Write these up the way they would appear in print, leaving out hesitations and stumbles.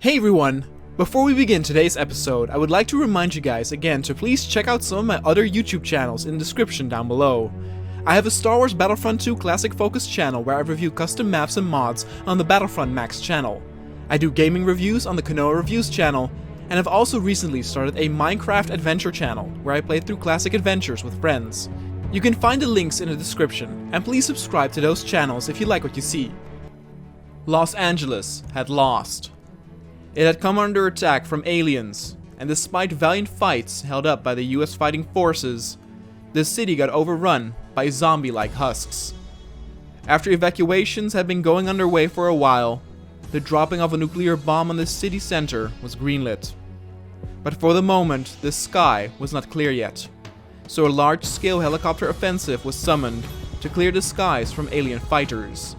Hey everyone! Before we begin today's episode, I would like to remind you guys again to please check out some of my other YouTube channels in the description down below. I have a Star Wars Battlefront 2 Classic Focus channel where I review custom maps and mods on the Battlefront Max channel. I do gaming reviews on the Kanoa Reviews channel, and I've also recently started a Minecraft adventure channel where I play through classic adventures with friends. You can find the links in the description, and please subscribe to those channels if you like what you see. Los Angeles had lost. It had come under attack from aliens, and despite valiant fights held up by the US fighting forces, the city got overrun by zombie-like husks. After evacuations had been going underway for a while, the dropping of a nuclear bomb on the city center was greenlit. But for the moment, the sky was not clear yet, so a large-scale helicopter offensive was summoned to clear the skies from alien fighters.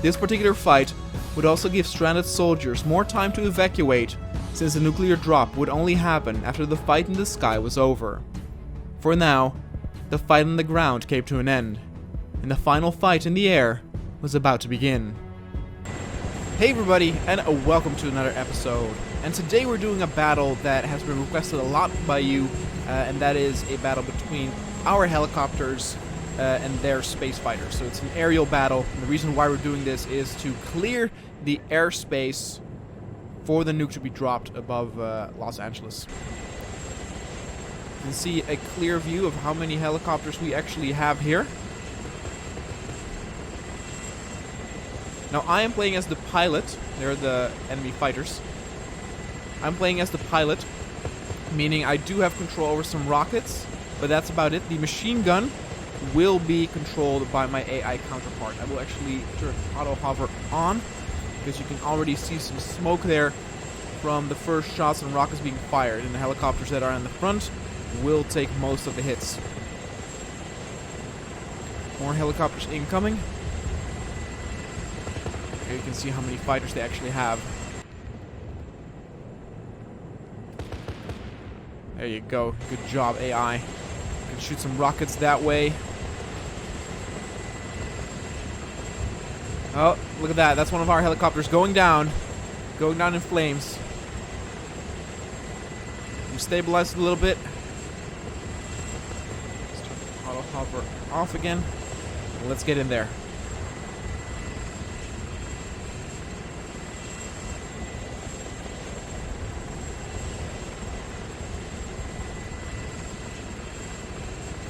This particular fight would also give stranded soldiers more time to evacuate, since the nuclear drop would only happen after the fight in the sky was over. For now, the fight on the ground came to an end, and the final fight in the air was about to begin. Hey everybody, and welcome to another episode. And today we're doing a battle that has been requested a lot by you, and that is a battle between our helicopters and their space fighters. So it's an aerial battle, and the reason why we're doing this is to clear the airspace for the nuke to be dropped above Los Angeles. You can see a clear view of how many helicopters we actually have here. Now I am playing as the pilot. They're the enemy fighters. I'm playing as the pilot, meaning I do have control over some rockets, but that's about it. The machine gun will be controlled by my AI counterpart. I will actually turn auto hover on, because you can already see some smoke there from the first shots and rockets being fired, and the helicopters that are in the front will take most of the hits. More helicopters incoming. Here you can see how many fighters they actually have. There you go. Good job, AI. You can shoot some rockets that way. Oh, look at that. That's one of our helicopters going down. Going down in flames. We stabilized it a little bit. Let's turn the auto hover off again. Let's get in there.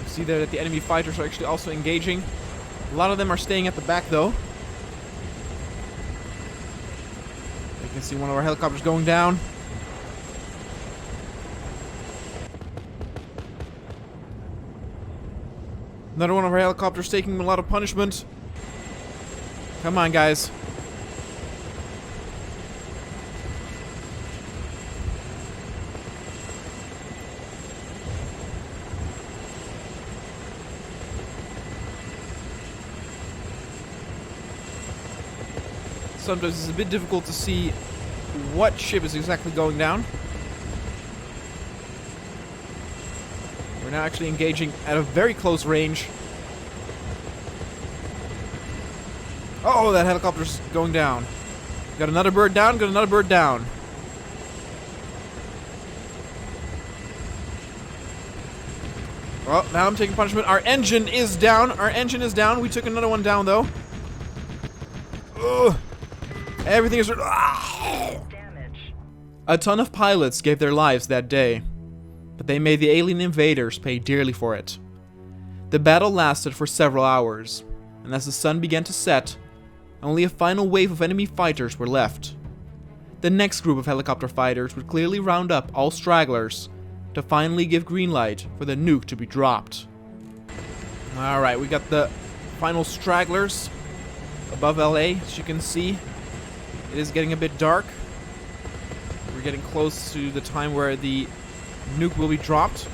You see there that the enemy fighters are actually also engaging. A lot of them are staying at the back though. You can see one of our helicopters going down. Another one of our helicopters taking a lot of punishment. Come on, guys. Sometimes it's a bit difficult to see what ship is exactly going down. We're now actually engaging at a very close range. Oh, that helicopter's going down. Got another bird down, got another bird down. Oh, now I'm taking punishment. Our engine is down. Our engine is down. We took another one down, though. Ugh. Everything is... A ton of pilots gave their lives that day, but they made the alien invaders pay dearly for it. The battle lasted for several hours, and as the sun began to set, only a final wave of enemy fighters were left. The next group of helicopter fighters would clearly round up all stragglers to finally give green light for the nuke to be dropped. Alright, we got the final stragglers above LA, as you can see. It is getting a bit dark. We're getting close to the time where the nuke will be dropped.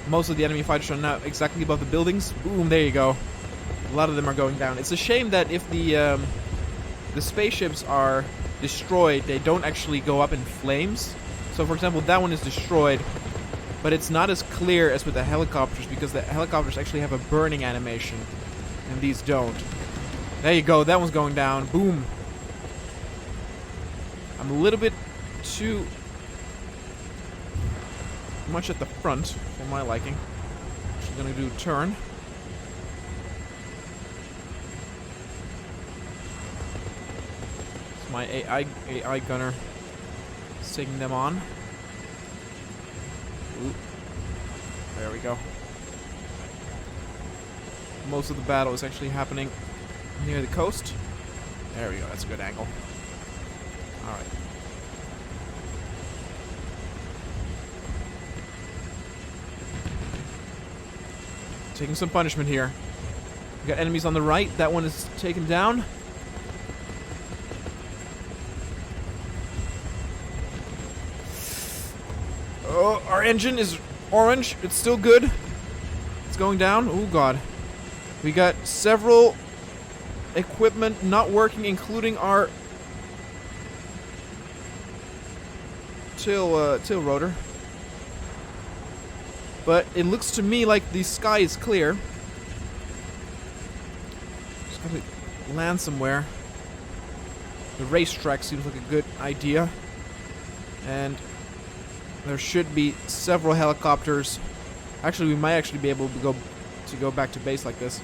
Most of the enemy fighters are now exactly above the buildings. Boom, there you go. A lot of them are going down. It's a shame that if the spaceships are destroyed, they don't actually go up in flames. So for example, that one is destroyed, but it's not as clear as with the helicopters, because the helicopters actually have a burning animation, and these don't. There you go. That one's going down. Boom. I'm a little bit too much at the front for my liking. She's gonna do a turn. It's my AI gunner taking them on. Ooh. There we go. Most of the battle is actually happening near the coast. There we go. That's a good angle. Alright. Taking some punishment here. We got enemies on the right. That one is taken down. Oh, our engine is orange. It's still good. It's going down. Oh, God. We got several equipment not working, including our tail rotor. But it looks to me like the sky is clear. Just gotta land somewhere. The racetrack seems like a good idea. And there should be several helicopters. Actually, we might actually be able to go back to base like this.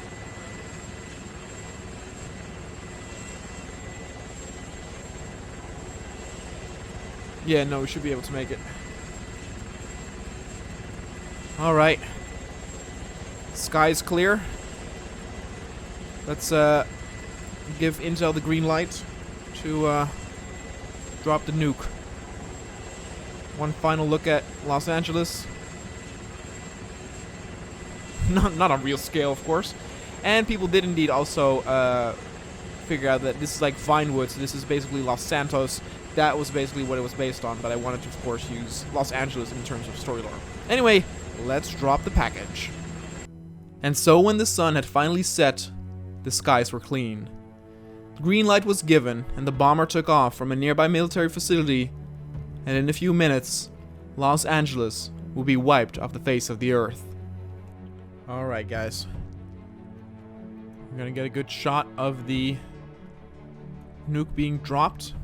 Yeah, no, we should be able to make it. Alright. Sky is clear. Let's give Intel the green light to drop the nuke. One final look at Los Angeles. Not on real scale, of course. And people did indeed also figure out that this is like Vinewood, so this is basically Los Santos. That was basically what it was based on, but I wanted to, of course, use Los Angeles in terms of story lore. Anyway, let's drop the package. And so when the sun had finally set, the skies were clean. The green light was given, and the bomber took off from a nearby military facility, and in a few minutes, Los Angeles will be wiped off the face of the earth. Alright, guys. We're gonna get a good shot of the nuke being dropped.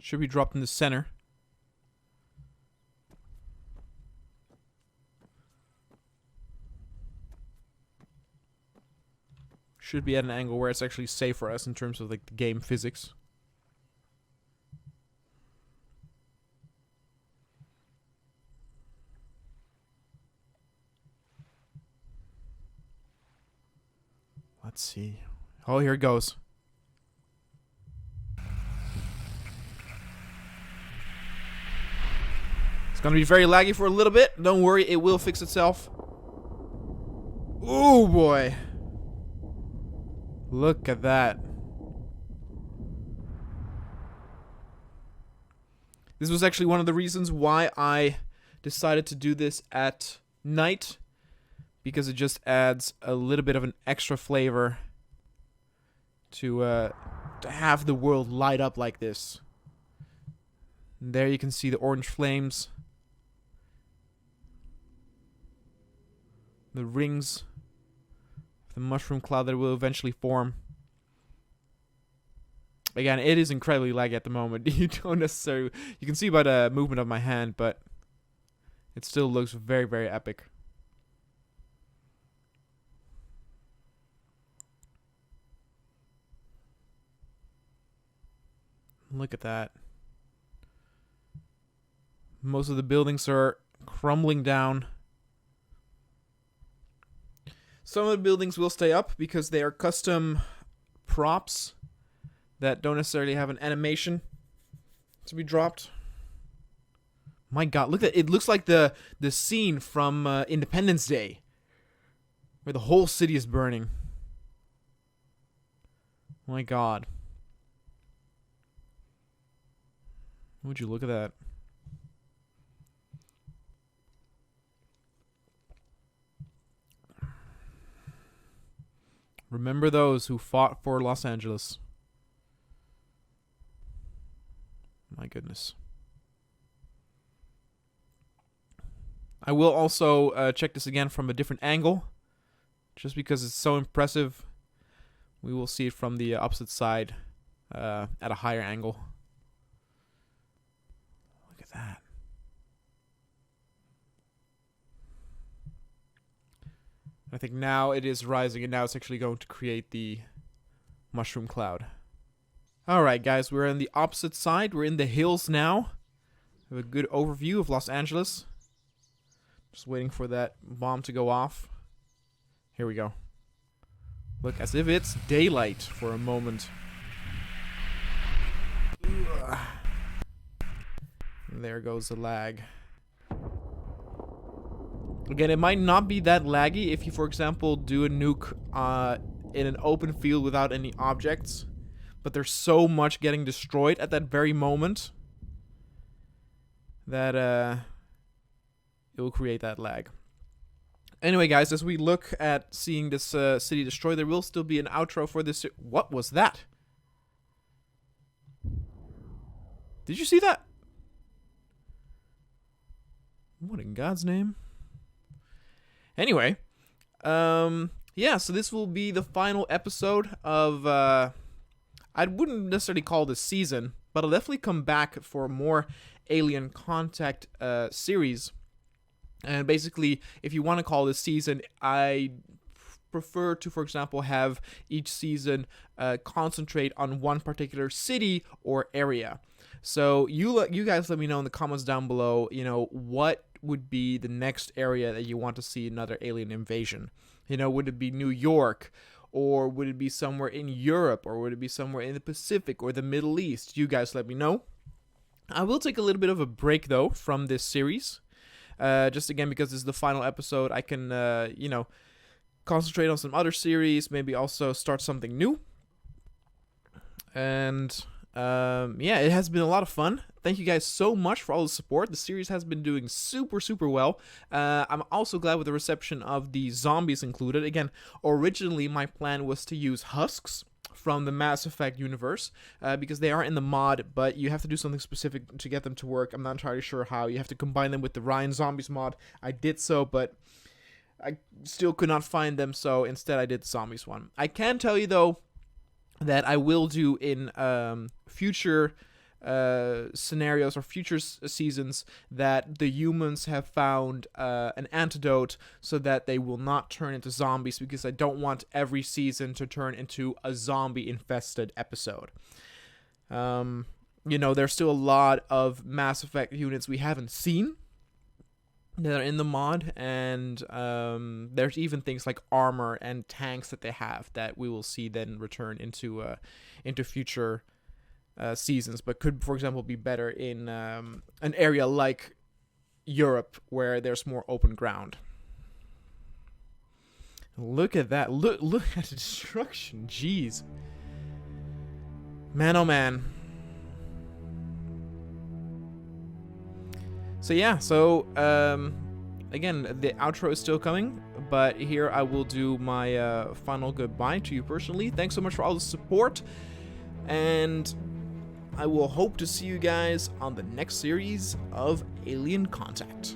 Should be dropped in the center. Should be at an angle where it's actually safe for us in terms of like the game physics. Let's see. Oh, here it goes. It's gonna be very laggy for a little bit. Don't worry, it will fix itself. Oh boy. Look at that. This was actually one of the reasons why I decided to do this at night, because it just adds a little bit of an extra flavor to have the world light up like this. And there you can see the orange flames. The rings of the mushroom cloud that will eventually form. Again, it is incredibly laggy at the moment. You don't necessarily... You can see by the movement of my hand, but it still looks very, very epic. Look at that. Most of the buildings are crumbling down. Some of the buildings will stay up because they are custom props that don't necessarily have an animation to be dropped. My God, look at it. It looks like the scene from Independence Day, where the whole city is burning. My God. Would you look at that? Remember those who fought for Los Angeles. My goodness. I will also check this again from a different angle, just because it's so impressive. We will see it from the opposite side at a higher angle. Look at that. I think now it is rising, and now it's actually going to create the mushroom cloud. Alright guys, we're on the opposite side. We're in the hills now. We have a good overview of Los Angeles. Just waiting for that bomb to go off. Here we go. Look, as if it's daylight for a moment. Ugh. And there goes the lag. Again, it might not be that laggy if you, for example, do a nuke in an open field without any objects. But there's so much getting destroyed at that very moment that it will create that lag. Anyway, guys, as we look at seeing this city destroyed, there will still be an outro for this. What was that? Did you see that? What in God's name? Anyway, yeah, so this will be the final episode of, I wouldn't necessarily call this season, but I'll definitely come back for more Alien Contact series. And basically, if you want to call this season, I prefer to, for example, have each season concentrate on one particular city or area. So you guys let me know in the comments down below, you know, what would be the next area that you want to see another alien invasion. You know, would it be New York, or would it be somewhere in Europe, or would it be somewhere in the Pacific or the Middle East? You guys let me know. I will take a little bit of a break though from this series. Just again, because this is the final episode, I can, you know, concentrate on some other series, maybe also start something new. And yeah, it has been a lot of fun. Thank you guys so much for all the support. The series has been doing super well. I'm also glad with the reception of the zombies included. Again, originally my plan was to use husks from the Mass Effect universe, because they are in the mod, but you have to do something specific to get them to work. I'm not entirely sure how. You have to combine them with the Ryan Zombies mod. I did so, but I still could not find them, so instead I did the Zombies one. I can tell you, though, that I will do in future scenarios or future seasons that the humans have found an antidote so that they will not turn into zombies, because I don't want every season to turn into a zombie infested episode. You know, there's still a lot of Mass Effect units we haven't seen that are in the mod, and there's even things like armor and tanks that they have that we will see then return into future seasons, but could, for example, be better in an area like Europe where there's more open ground. Look at that! Look at the destruction! Jeez, man, oh man. So yeah, again, the outro is still coming, but here I will do my final goodbye to you personally. Thanks so much for all the support, and I will hope to see you guys on the next series of Alien Contact.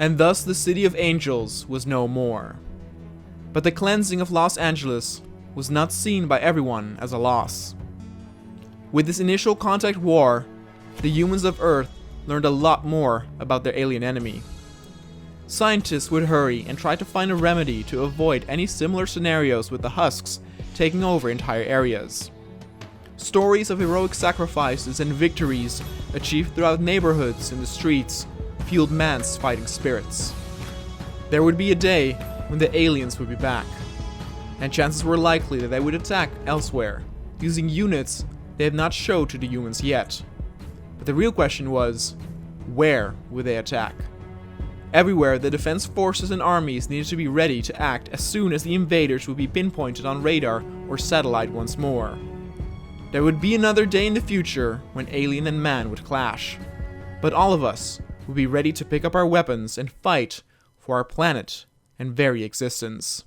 And thus the City of Angels was no more. But the cleansing of Los Angeles was not seen by everyone as a loss. With this initial contact war, the humans of Earth learned a lot more about their alien enemy. Scientists would hurry and try to find a remedy to avoid any similar scenarios with the husks taking over entire areas. Stories of heroic sacrifices and victories achieved throughout neighborhoods and the streets fueled man's fighting spirits. There would be a day when the aliens would be back, and chances were likely that they would attack elsewhere, using units they had not showed to the humans yet. But the real question was, where would they attack? Everywhere, the defense forces and armies needed to be ready to act as soon as the invaders would be pinpointed on radar or satellite once more. There would be another day in the future when alien and man would clash, but all of us would be ready to pick up our weapons and fight for our planet and very existence.